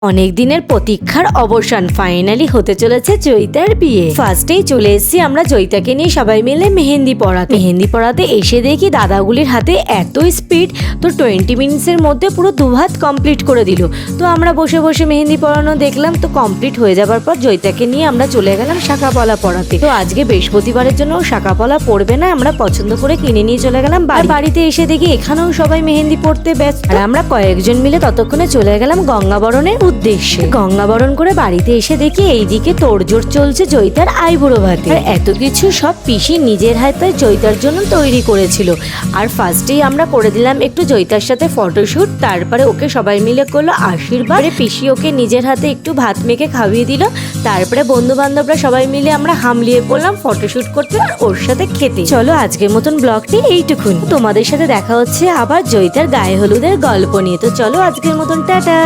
অনেক দিনের প্রতীক্ষার অবসান ফাইনালি হতে চলেছে জয়িতার বিয়ে। ফার্স্টেই চলে এসেছি আমরা জয়িতাকে নিয়ে সবাই মিলে মেহেন্দি পড়াতে এসে দেখি দাদাগুলির হাতে এত স্পিড, তো 20 মিনিটসের মধ্যে পুরো দুহাত কমপ্লিট করে দিল। তো আমরা বসে বসে মেহেন্দি পড়ানো দেখলাম। তো কমপ্লিট হয়ে যাবার পর জয়িতাকে নিয়ে আমরা চলে গেলাম শাঁখাপলা পড়াতে। তো আজকে বৃহস্পতিবারের জন্য শাঁখাপলা পড়বে না, আমরা পছন্দ করে কিনে নিয়ে চলে গেলাম। বাড়িতে এসে দেখি এখানেও সবাই মেহেন্দি পড়তে ব্যস্ত, আর আমরা কয়েকজন মিলে ততক্ষণে চলে গেলাম গঙ্গাবরণের উদ্দেশ্যে। গঙ্গাবরণ করে বাড়িতে এসে দেখি এইদিকে তোড়জোড় চলছে জয়িতার আইবুড়ো ভাতে। আর এত কিছু সব পিসি নিজের হাতে জয়িতার জন্য তৈরি করেছিল। আর ফার্স্টেই আমরা করে দিলাম একটু জয়িতার সাথে ফটোশুট, তারপরে ওকে সবাই মিলে করলো আশীর্বাদ। পিসি ওকে নিজের হাতে একটু ভাত মেখে খাইয়ে দিল। তারপরে বন্ধু বান্ধবরা সবাই মিলে আমরা হামলিয়ে পড়লাম ফটোশুট করতে আর ওর সাথে খেতে। চলো আজকের মতন ব্লগটি এইটুকুন, তোমাদের সাথে দেখা হচ্ছে আবার জয়িতার গায়ে হলুদের গল্প নিয়ে। তো চলো আজকের মতন টাটা।